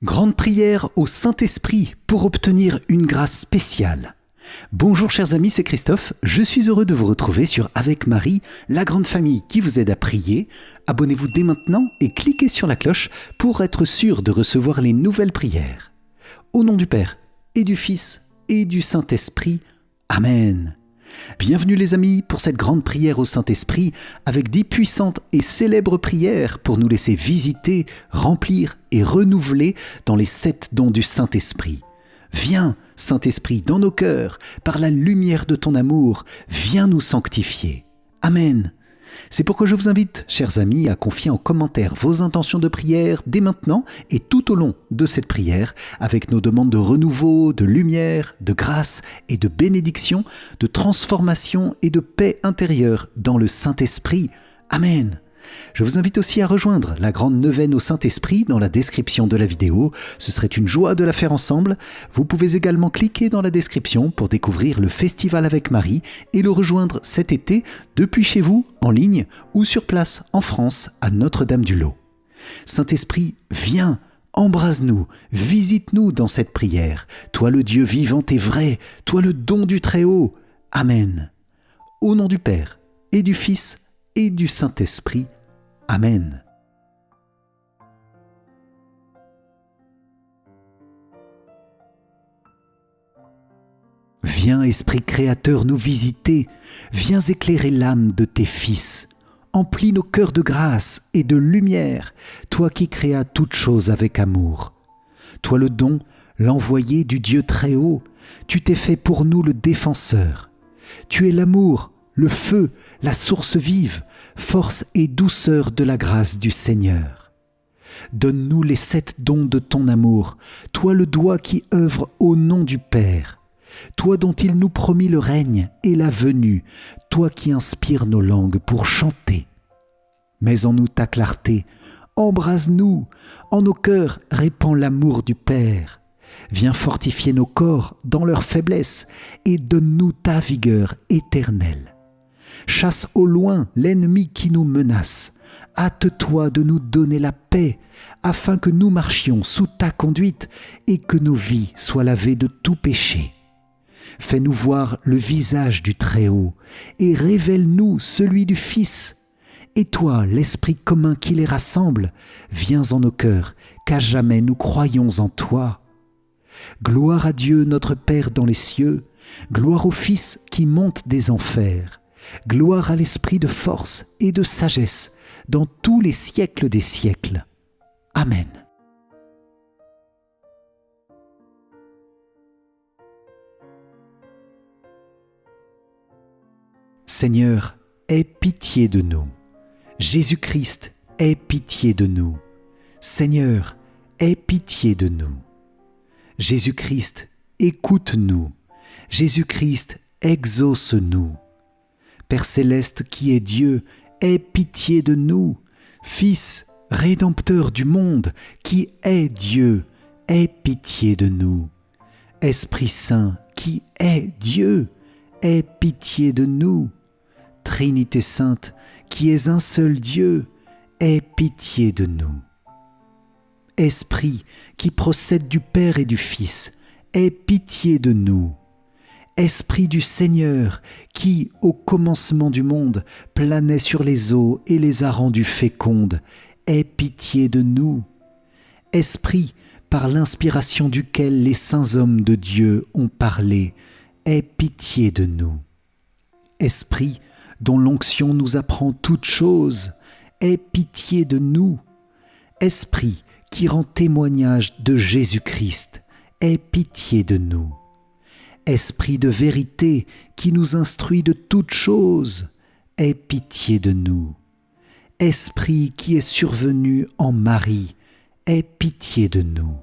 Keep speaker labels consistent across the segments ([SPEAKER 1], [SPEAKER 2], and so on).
[SPEAKER 1] Grande prière au Saint-Esprit pour obtenir une grâce spéciale. Bonjour chers amis, c'est Christophe. Je suis heureux de vous retrouver sur Avec Marie, la grande famille qui vous aide à prier. Abonnez-vous dès maintenant et cliquez sur la cloche pour être sûr de recevoir les nouvelles prières. Au nom du Père et du Fils et du Saint-Esprit. Amen. Bienvenue les amis pour cette grande prière au Saint-Esprit avec des puissantes et célèbres prières pour nous laisser visiter, remplir et renouveler dans les 7 dons du Saint-Esprit. Viens, Saint-Esprit, dans nos cœurs, par la lumière de ton amour, viens nous sanctifier. Amen. C'est pourquoi je vous invite, chers amis, à confier en commentaire vos intentions de prière dès maintenant et tout au long de cette prière, avec nos demandes de renouveau, de lumière, de grâce et de bénédiction, de transformation et de paix intérieure dans le Saint-Esprit. Amen. Je vous invite aussi à rejoindre la grande neuvaine au Saint-Esprit dans la description de la vidéo. Ce serait une joie de la faire ensemble. Vous pouvez également cliquer dans la description pour découvrir le Festival avec Marie et le rejoindre cet été depuis chez vous, en ligne ou sur place en France à Notre-Dame-du-Lot. Saint-Esprit, viens, embrase-nous, visite-nous dans cette prière. Toi le Dieu vivant et vrai, toi le don du Très-Haut. Amen. Au nom du Père et du Fils et du Saint-Esprit. Amen. Viens, Esprit Créateur, nous visiter. Viens éclairer l'âme de tes fils. Emplis nos cœurs de grâce et de lumière, toi qui créas toutes choses avec amour. Toi le don, l'envoyé du Dieu Très-Haut, tu t'es fait pour nous le défenseur. Tu es l'amour, le feu, la source vive, force et douceur de la grâce du Seigneur. Donne-nous les 7 dons de ton amour, toi le doigt qui œuvre au nom du Père, toi dont il nous promit le règne et la venue, toi qui inspires nos langues pour chanter. Mets en nous ta clarté, embrase-nous, en nos cœurs répand l'amour du Père. Viens fortifier nos corps dans leur faiblesse et donne-nous ta vigueur éternelle. Chasse au loin l'ennemi qui nous menace. Hâte-toi de nous donner la paix, afin que nous marchions sous ta conduite et que nos vies soient lavées de tout péché. Fais-nous voir le visage du Très-Haut et révèle-nous celui du Fils. Et toi, l'Esprit commun qui les rassemble, viens en nos cœurs, qu'à jamais nous croyons en toi. Gloire à Dieu notre Père dans les cieux, gloire au Fils qui monte des enfers. Gloire à l'Esprit de force et de sagesse dans tous les siècles des siècles. Amen. Seigneur, aie pitié de nous. Jésus-Christ, aie pitié de nous. Seigneur, aie pitié de nous. Jésus-Christ, écoute-nous. Jésus-Christ, exauce-nous. Père céleste qui est Dieu, aie pitié de nous. Fils, rédempteur du monde, qui est Dieu, aie pitié de nous. Esprit Saint, qui est Dieu, aie pitié de nous. Trinité Sainte, qui es un seul Dieu, aie pitié de nous. Esprit, qui procède du Père et du Fils, aie pitié de nous. Esprit du Seigneur, qui, au commencement du monde, planait sur les eaux et les a rendus fécondes, aie pitié de nous. Esprit, par l'inspiration duquel les saints hommes de Dieu ont parlé, aie pitié de nous. Esprit, dont l'onction nous apprend toutes choses, aie pitié de nous. Esprit, qui rend témoignage de Jésus-Christ, aie pitié de nous. Esprit de vérité qui nous instruit de toutes choses, aie pitié de nous. Esprit qui est survenu en Marie, aie pitié de nous.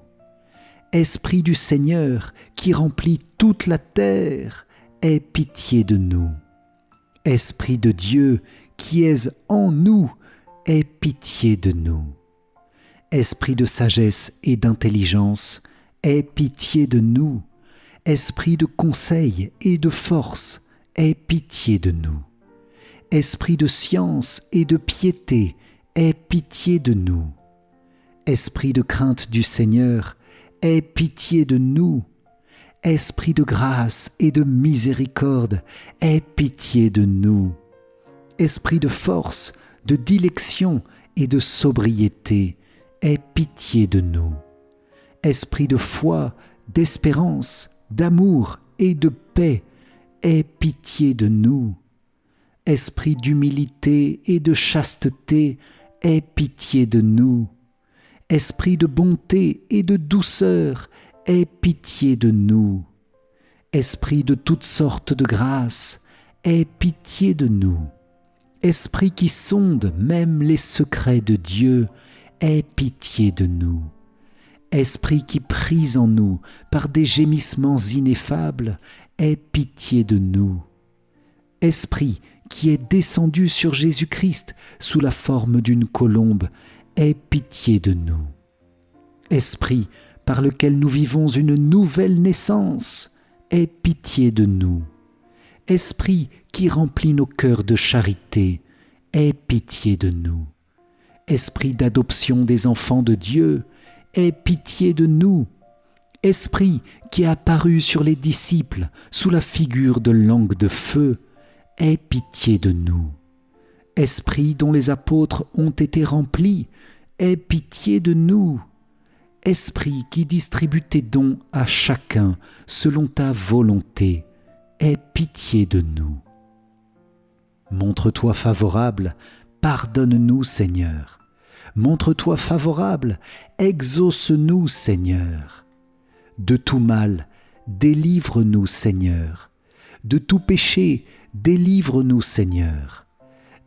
[SPEAKER 1] Esprit du Seigneur qui remplit toute la terre, aie pitié de nous. Esprit de Dieu qui es en nous, aie pitié de nous. Esprit de sagesse et d'intelligence, aie pitié de nous. Esprit de conseil et de force, aie pitié de nous. Esprit de science et de piété, aie pitié de nous. Esprit de crainte du Seigneur, aie pitié de nous. Esprit de grâce et de miséricorde, aie pitié de nous. Esprit de force, de dilection et de sobriété, aie pitié de nous. Esprit de foi, d'espérance, d'amour et de paix, aie pitié de nous. Esprit d'humilité et de chasteté, aie pitié de nous. Esprit de bonté et de douceur, aie pitié de nous. Esprit de toutes sortes de grâce, aie pitié de nous. Esprit qui sonde même les secrets de Dieu, aie pitié de nous. Esprit qui prise en nous par des gémissements ineffables, aie pitié de nous. Esprit qui est descendu sur Jésus-Christ sous la forme d'une colombe, aie pitié de nous. Esprit par lequel nous vivons une nouvelle naissance, aie pitié de nous. Esprit qui remplit nos cœurs de charité, aie pitié de nous. Esprit d'adoption des enfants de Dieu, aie pitié de nous. Esprit qui est apparu sur les disciples sous la figure de langue de feu, aie pitié de nous. Esprit dont les apôtres ont été remplis, aie pitié de nous. Esprit qui distribue tes dons à chacun selon ta volonté, aie pitié de nous. Montre-toi favorable, pardonne-nous Seigneur. Montre-toi favorable, exauce-nous Seigneur. De tout mal, délivre-nous Seigneur. De tout péché, délivre-nous Seigneur.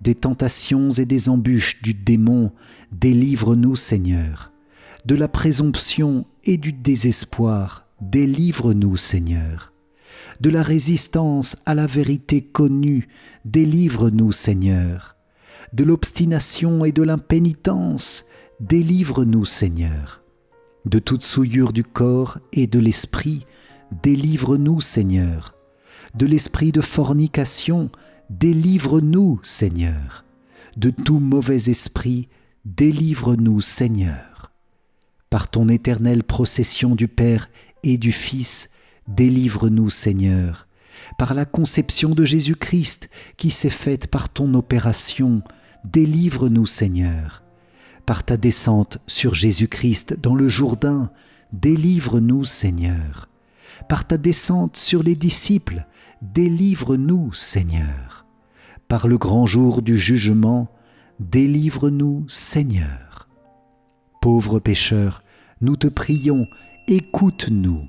[SPEAKER 1] Des tentations et des embûches du démon, délivre-nous Seigneur. De la présomption et du désespoir, délivre-nous Seigneur. De la résistance à la vérité connue, délivre-nous Seigneur. De l'obstination et de l'impénitence, délivre-nous Seigneur. De toute souillure du corps et de l'esprit, délivre-nous Seigneur. De l'esprit de fornication, délivre-nous Seigneur. De tout mauvais esprit, délivre-nous Seigneur. Par ton éternelle procession du Père et du Fils, délivre-nous Seigneur. Par la conception de Jésus-Christ qui s'est faite par ton opération, délivre-nous Seigneur. Par ta descente sur Jésus-Christ dans le Jourdain, délivre-nous Seigneur. Par ta descente sur les disciples, délivre-nous Seigneur. Par le grand jour du jugement, délivre-nous Seigneur. Pauvres pécheurs, nous te prions, écoute-nous,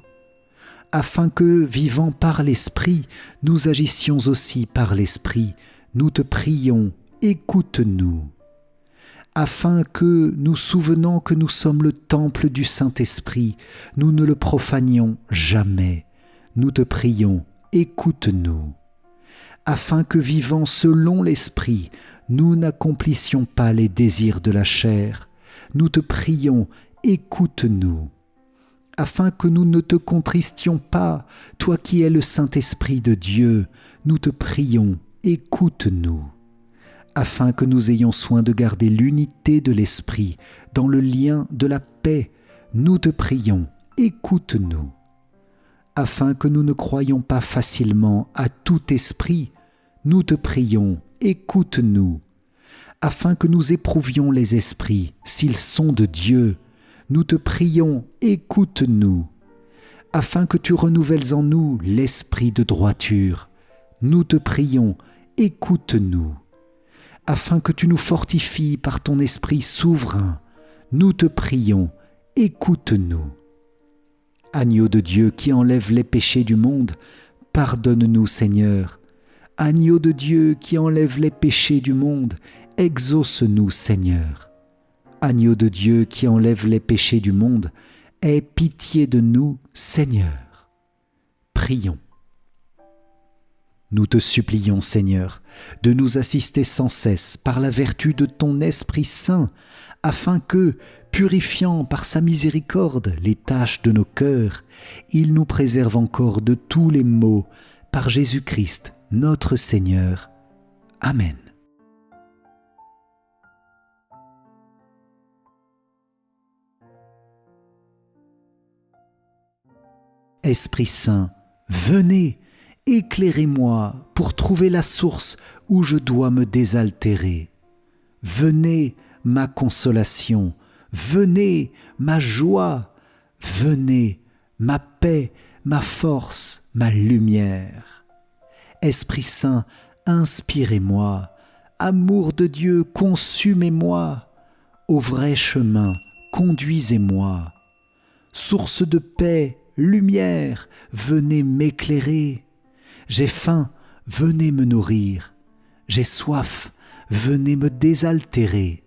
[SPEAKER 1] afin que, vivant par l'Esprit, nous agissions aussi par l'Esprit. Nous te prions, écoute-nous. Afin que, nous souvenant que nous sommes le temple du Saint-Esprit, nous ne le profanions jamais. Nous te prions, écoute-nous. Afin que, vivant selon l'Esprit, nous n'accomplissions pas les désirs de la chair. Nous te prions, écoute-nous. Afin que nous ne te contristions pas, toi qui es le Saint-Esprit de Dieu, nous te prions, écoute-nous. Afin que nous ayons soin de garder l'unité de l'Esprit dans le lien de la paix, nous te prions, écoute-nous. Afin que nous ne croyions pas facilement à tout esprit, nous te prions, écoute-nous. Afin que nous éprouvions les esprits, s'ils sont de Dieu, nous te prions, écoute-nous. Afin que tu renouvelles en nous l'esprit de droiture, nous te prions, écoute-nous. Afin que tu nous fortifies par ton esprit souverain, nous te prions, écoute-nous. Agneau de Dieu qui enlève les péchés du monde, pardonne-nous Seigneur. Agneau de Dieu qui enlève les péchés du monde, exauce-nous Seigneur. Agneau de Dieu qui enlève les péchés du monde, aie pitié de nous, Seigneur. Prions. Nous te supplions, Seigneur, de nous assister sans cesse par la vertu de ton Esprit Saint, afin que, purifiant par sa miséricorde les taches de nos cœurs, il nous préserve encore de tous les maux, par Jésus-Christ, notre Seigneur. Amen. Esprit Saint, venez, éclairez-moi pour trouver la source où je dois me désaltérer. Venez, ma consolation, venez, ma joie, venez, ma paix, ma force, ma lumière. Esprit Saint, inspirez-moi, amour de Dieu, consumez-moi, au vrai chemin, conduisez-moi. Source de paix, lumière, venez m'éclairer. J'ai faim, venez me nourrir. J'ai soif, venez me désaltérer.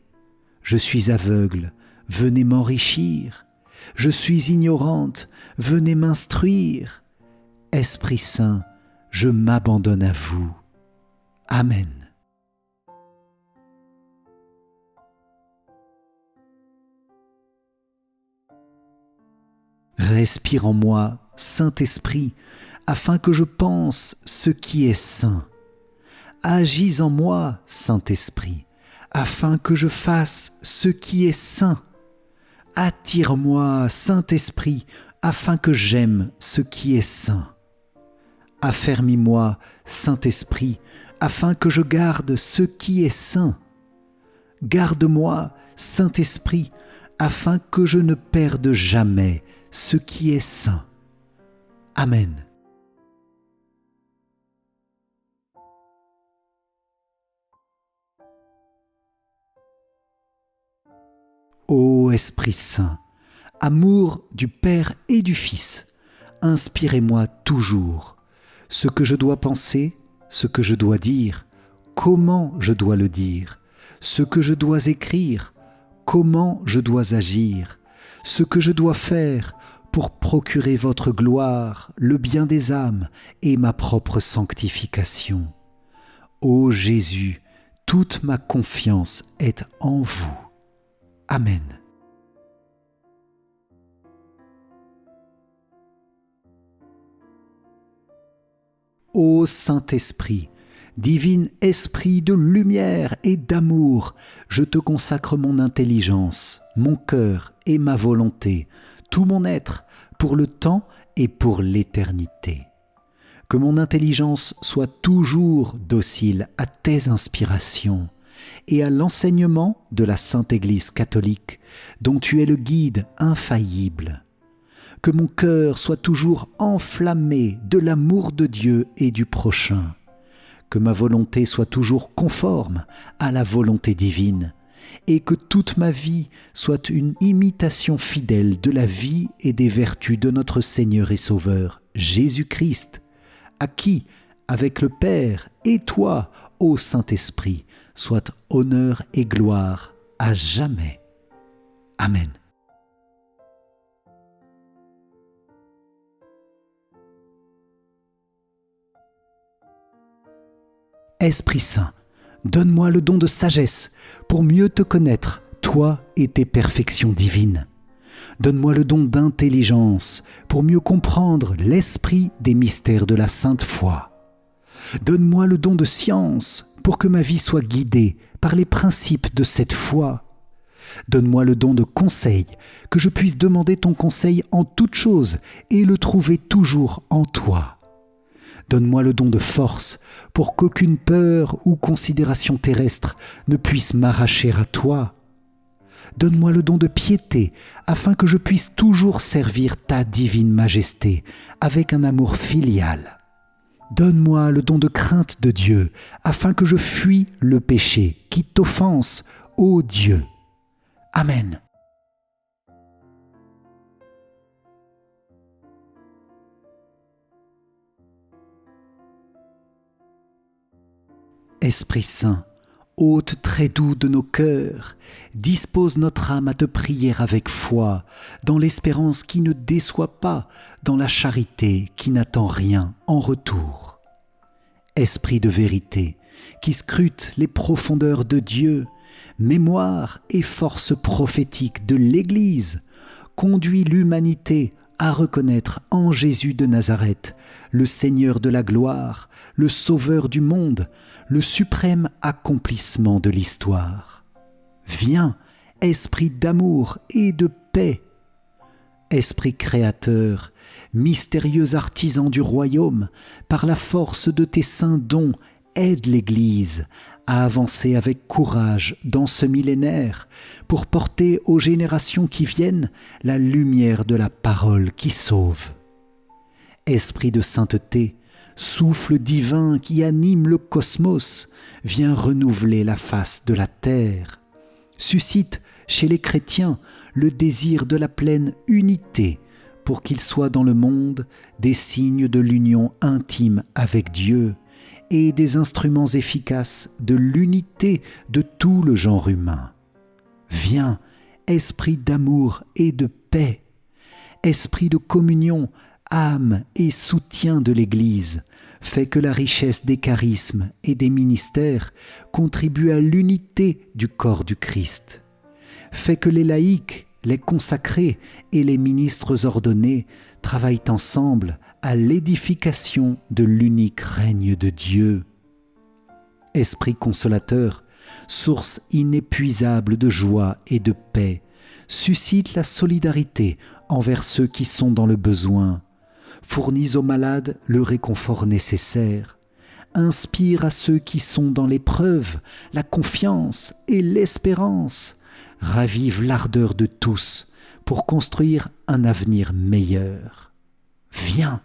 [SPEAKER 1] Je suis aveugle, venez m'enrichir. Je suis ignorante, venez m'instruire. Esprit Saint, je m'abandonne à vous. Amen. Respire en moi, Saint-Esprit, afin que je pense ce qui est saint. Agis en moi, Saint-Esprit, afin que je fasse ce qui est saint. Attire-moi, Saint-Esprit, afin que j'aime ce qui est saint. Affermis-moi, Saint-Esprit, afin que je garde ce qui est saint. Garde-moi, Saint-Esprit, afin que je ne perde jamais ce qui est saint. Amen. Ô Esprit Saint, amour du Père et du Fils, inspirez-moi toujours ce que je dois penser, ce que je dois dire, comment je dois le dire, ce que je dois écrire, comment je dois agir, ce que je dois faire pour procurer votre gloire, le bien des âmes et ma propre sanctification. Ô Jésus, toute ma confiance est en vous. Amen. Ô Saint-Esprit, divin esprit de lumière et d'amour, je te consacre mon intelligence, mon cœur et ma volonté, tout mon être, pour le temps et pour l'éternité. Que mon intelligence soit toujours docile à tes inspirations et à l'enseignement de la Sainte Église catholique, dont tu es le guide infaillible. Que mon cœur soit toujours enflammé de l'amour de Dieu et du prochain. Que ma volonté soit toujours conforme à la volonté divine, et que toute ma vie soit une imitation fidèle de la vie et des vertus de notre Seigneur et Sauveur, Jésus-Christ, à qui, avec le Père et toi, ô Saint-Esprit, soit honneur et gloire à jamais. Amen. Esprit Saint, donne-moi le don de sagesse pour mieux te connaître, toi et tes perfections divines. Donne-moi le don d'intelligence pour mieux comprendre l'esprit des mystères de la sainte foi. Donne-moi le don de science pour que ma vie soit guidée par les principes de cette foi. Donne-moi le don de conseil, que je puisse demander ton conseil en toutes choses et le trouver toujours en toi. Donne-moi le don de force pour qu'aucune peur ou considération terrestre ne puisse m'arracher à toi. Donne-moi le don de piété afin que je puisse toujours servir ta divine majesté avec un amour filial. Donne-moi le don de crainte de Dieu afin que je fuis le péché qui t'offense, ô Dieu. Amen. Esprit Saint, hôte très doux de nos cœurs, dispose notre âme à te prier avec foi, dans l'espérance qui ne déçoit pas, dans la charité qui n'attend rien en retour. Esprit de vérité, qui scrute les profondeurs de Dieu, mémoire et force prophétique de l'Église, conduis l'humanité à reconnaître en Jésus de Nazareth le Seigneur de la gloire, le Sauveur du monde, le suprême accomplissement de l'histoire. Viens, esprit d'amour et de paix. Esprit créateur, mystérieux artisan du royaume, par la force de tes saints dons, aide l'Église à avancer avec courage dans ce millénaire pour porter aux générations qui viennent la lumière de la parole qui sauve. Esprit de sainteté, souffle divin qui anime le cosmos, viens renouveler la face de la terre. Suscite chez les chrétiens le désir de la pleine unité pour qu'ils soient dans le monde des signes de l'union intime avec Dieu et des instruments efficaces de l'unité de tout le genre humain. Viens, esprit d'amour et de paix, esprit de communion, âme et soutien de l'Église, fais que la richesse des charismes et des ministères contribue à l'unité du corps du Christ. Fais que les laïcs, les consacrés et les ministres ordonnés travaillent ensemble à l'édification de l'unique règne de Dieu. Esprit consolateur, source inépuisable de joie et de paix, suscite la solidarité envers ceux qui sont dans le besoin, fournis aux malades le réconfort nécessaire, inspire à ceux qui sont dans l'épreuve la confiance et l'espérance, ravive l'ardeur de tous pour construire un avenir meilleur. Viens,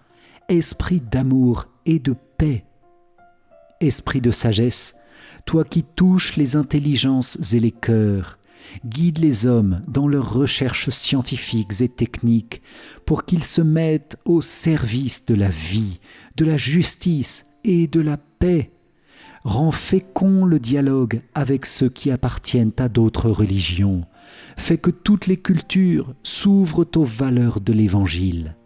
[SPEAKER 1] esprit d'amour et de paix. Esprit de sagesse, toi qui touches les intelligences et les cœurs, guide les hommes dans leurs recherches scientifiques et techniques pour qu'ils se mettent au service de la vie, de la justice et de la paix. Rends fécond le dialogue avec ceux qui appartiennent à d'autres religions. Fais que toutes les cultures s'ouvrent aux valeurs de l'Évangile.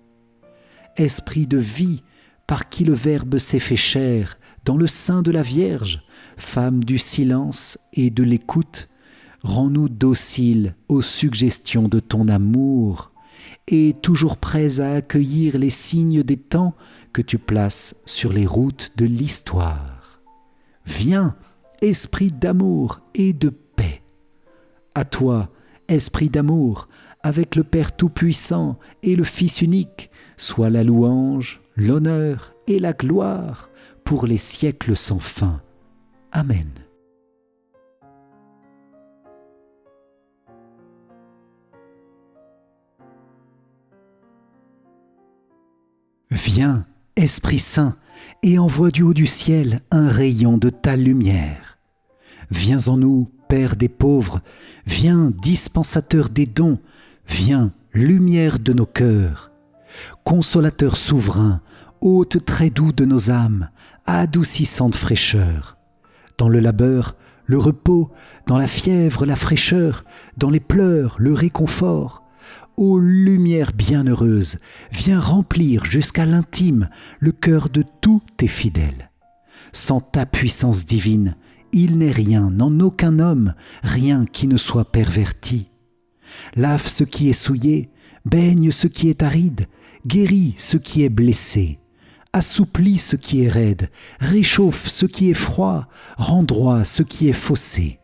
[SPEAKER 1] Esprit de vie, par qui le Verbe s'est fait chair, dans le sein de la Vierge, femme du silence et de l'écoute, rends-nous dociles aux suggestions de ton amour et toujours prêts à accueillir les signes des temps que tu places sur les routes de l'histoire. Viens, esprit d'amour et de paix. À toi, esprit d'amour, avec le Père Tout-Puissant et le Fils unique, soit la louange, l'honneur et la gloire pour les siècles sans fin. Amen. Viens, Esprit Saint, et envoie du haut du ciel un rayon de ta lumière. Viens en nous, Père des pauvres, viens, dispensateur des dons, viens, lumière de nos cœurs. Consolateur souverain, hôte très doux de nos âmes, adoucissante fraîcheur. Dans le labeur, le repos, dans la fièvre, la fraîcheur, dans les pleurs, le réconfort. Ô lumière bienheureuse, viens remplir jusqu'à l'intime le cœur de tous tes fidèles. Sans ta puissance divine, il n'est rien, en aucun homme, rien qui ne soit perverti. Lave ce qui est souillé, baigne ce qui est aride, guéris ce qui est blessé, assouplis ce qui est raide, réchauffe ce qui est froid, rends droit ce qui est faussé.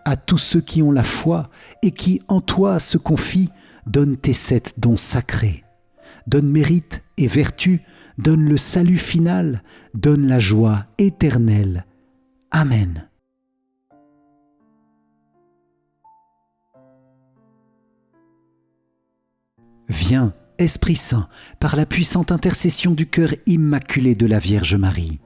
[SPEAKER 1] À tous ceux qui ont la foi et qui en toi se confient, donne tes 7 dons sacrés. Donne mérite et vertu, donne le salut final, donne la joie éternelle. Amen. Viens, Esprit Saint, par la puissante intercession du cœur immaculé de la Vierge Marie.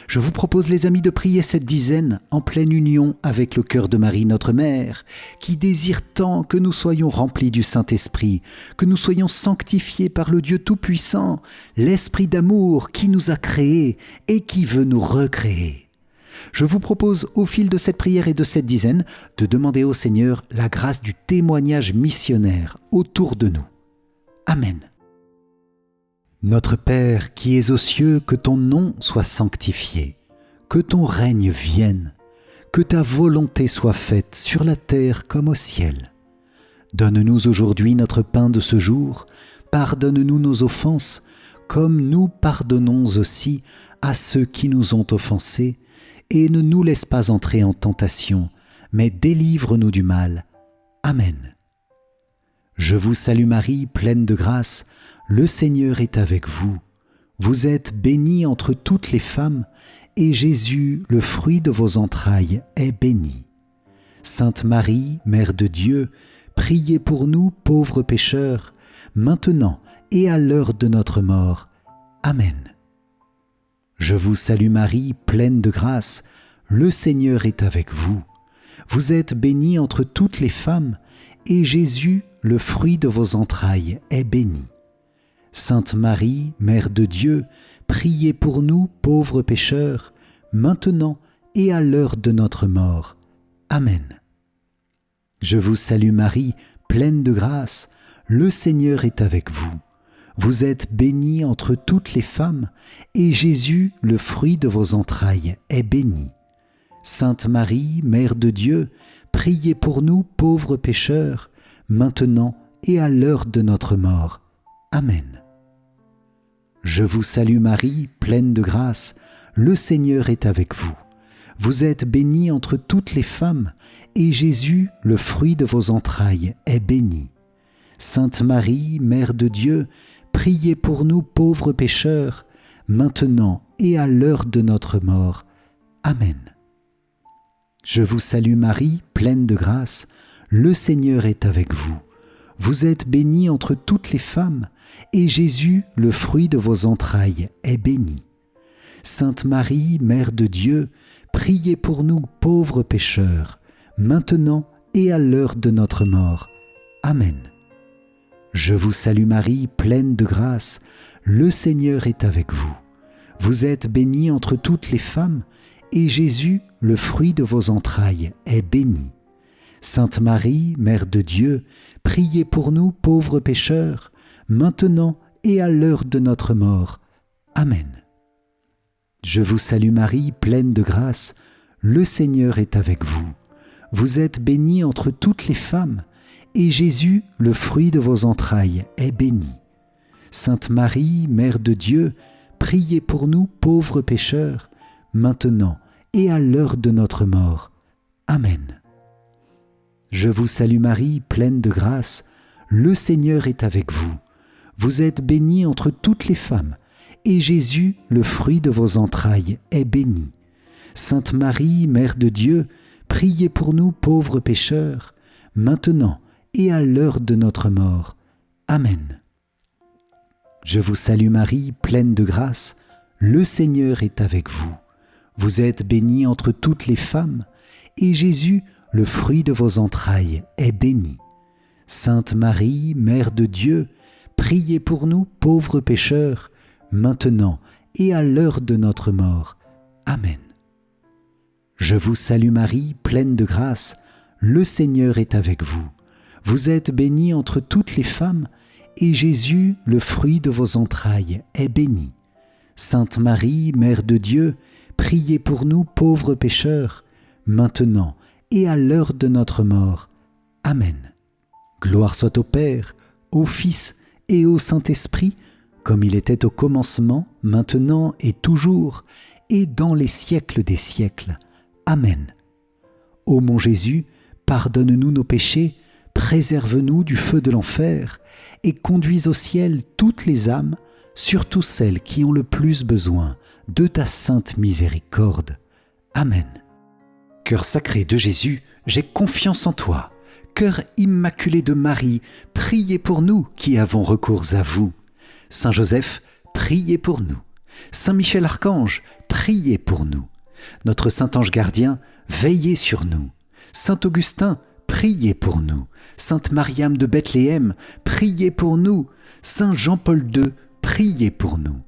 [SPEAKER 1] Je vous propose, les amis, de prier cette dizaine en pleine union avec le cœur de Marie, notre Mère, qui désire tant que nous soyons remplis du Saint-Esprit, que nous soyons sanctifiés par le Dieu Tout-Puissant, l'Esprit d'amour qui nous a créés et qui veut nous recréer. Je vous propose, au fil de cette prière et de cette dizaine, de demander au Seigneur la grâce du témoignage missionnaire autour de nous. Amen. Notre Père qui es aux cieux, que ton nom soit sanctifié, que ton règne vienne, que ta volonté soit faite sur la terre comme au ciel. Donne-nous aujourd'hui notre pain de ce jour, pardonne-nous nos offenses, comme nous pardonnons aussi à ceux qui nous ont offensés, et ne nous laisse pas entrer en tentation, mais délivre-nous du mal. Amen. Je vous salue Marie, pleine de grâce, le Seigneur est avec vous. Vous êtes bénie entre toutes les femmes, et Jésus, le fruit de vos entrailles, est béni. Sainte Marie, Mère de Dieu, priez pour nous pauvres pécheurs, maintenant et à l'heure de notre mort. Amen. Je vous salue Marie, pleine de grâce, le Seigneur est avec vous. Vous êtes bénie entre toutes les femmes, et Jésus, le fruit de vos entrailles, est béni. Sainte Marie, Mère de Dieu, priez pour nous pauvres pécheurs, maintenant et à l'heure de notre mort. Amen. Je vous salue Marie, pleine de grâce, le Seigneur est avec vous. Vous êtes bénie entre toutes les femmes, et Jésus, le fruit de vos entrailles, est béni. Sainte Marie, Mère de Dieu, priez pour nous pauvres pécheurs, maintenant et à l'heure de notre mort. Amen. Je vous salue Marie, pleine de grâce, le Seigneur est avec vous. Vous êtes bénie entre toutes les femmes, et Jésus, le fruit de vos entrailles, est béni. Sainte Marie, Mère de Dieu, priez pour nous pauvres pécheurs, maintenant et à l'heure de notre mort. Amen. Je vous salue Marie, pleine de grâce, le Seigneur est avec vous. Vous êtes bénie entre toutes les femmes, et Jésus, le fruit de vos entrailles, est béni. Sainte Marie, Mère de Dieu, priez pour nous pauvres pécheurs, maintenant et à l'heure de notre mort. Amen. Je vous salue Marie, pleine de grâce, le Seigneur est avec vous. Vous êtes bénie entre toutes les femmes, et Jésus, le fruit de vos entrailles, est béni. Sainte Marie, Mère de Dieu, priez pour nous pauvres pécheurs, maintenant et à l'heure de notre mort. Amen. Je vous salue Marie, pleine de grâce, le Seigneur est avec vous. Vous êtes bénie entre toutes les femmes, et Jésus, le fruit de vos entrailles, est béni. Sainte Marie, Mère de Dieu, priez pour nous pauvres pécheurs, maintenant et à l'heure de notre mort. Amen. Je vous salue Marie, pleine de grâce, le Seigneur est avec vous. Vous êtes bénie entre toutes les femmes, et Jésus, le fruit de vos entrailles, est béni. Sainte Marie, Mère de Dieu, priez pour nous pauvres pécheurs, maintenant et à l'heure de notre mort. Amen. Je vous salue Marie, pleine de grâce, le Seigneur est avec vous. Vous êtes bénie entre toutes les femmes, et Jésus, le fruit de vos entrailles, est béni. Sainte Marie, Mère de Dieu, priez pour nous pauvres pécheurs, maintenant et à l'heure de notre mort. Amen. Je vous salue Marie, pleine de grâce, le Seigneur est avec vous. Vous êtes bénie entre toutes les femmes, et Jésus, le fruit de vos entrailles, est béni. Sainte Marie, Mère de Dieu, priez pour nous pauvres pécheurs, maintenant et à l'heure de notre mort. Amen. Gloire soit au Père, au Fils et au Saint-Esprit, comme il était au commencement, maintenant et toujours, et dans les siècles des siècles. Amen. Ô mon Jésus, pardonne-nous nos péchés, préserve-nous du feu de l'enfer, et conduis au ciel toutes les âmes, surtout celles qui ont le plus besoin de ta sainte miséricorde. Amen. Cœur sacré de Jésus, j'ai confiance en toi. Cœur immaculé de Marie, priez pour nous qui avons recours à vous. Saint Joseph, priez pour nous. Saint Michel Archange, priez pour nous. Notre Saint Ange Gardien, veillez sur nous. Saint Augustin, priez pour nous. Sainte Mariam de Bethléem, priez pour nous. Saint Jean-Paul II, priez pour nous.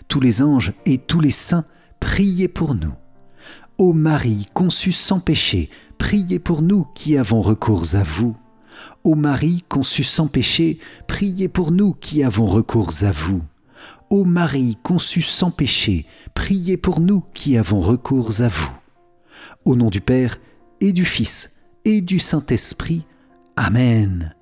[SPEAKER 1] Tous les anges et tous les saints, priez pour nous. Ô Marie conçue sans péché, priez pour nous qui avons recours à vous. Ô Marie conçue sans péché, priez pour nous qui avons recours à vous. Ô Marie conçue sans péché, priez pour nous qui avons recours à vous. Au nom du Père et du Fils et du Saint-Esprit. Amen.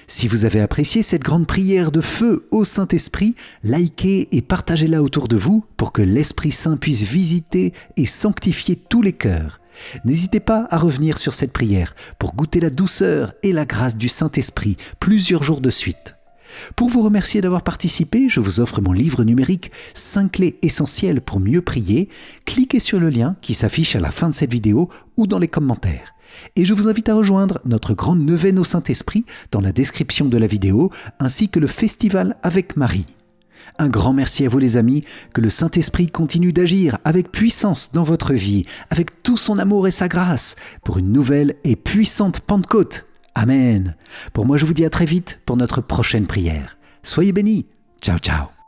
[SPEAKER 1] Si vous avez apprécié cette grande prière de feu au Saint-Esprit, likez et partagez-la autour de vous pour que l'Esprit Saint puisse visiter et sanctifier tous les cœurs. N'hésitez pas à revenir sur cette prière pour goûter la douceur et la grâce du Saint-Esprit plusieurs jours de suite. Pour vous remercier d'avoir participé, je vous offre mon livre numérique 5 clés essentielles pour mieux prier. Cliquez sur le lien qui s'affiche à la fin de cette vidéo ou dans les commentaires. Et je vous invite à rejoindre notre grande neuvaine au Saint-Esprit dans la description de la vidéo, ainsi que le festival avec Marie. Un grand merci à vous les amis, que le Saint-Esprit continue d'agir avec puissance dans votre vie, avec tout son amour et sa grâce, pour une nouvelle et puissante Pentecôte. Amen. Pour moi, je vous dis à très vite pour notre prochaine prière. Soyez bénis. Ciao, ciao.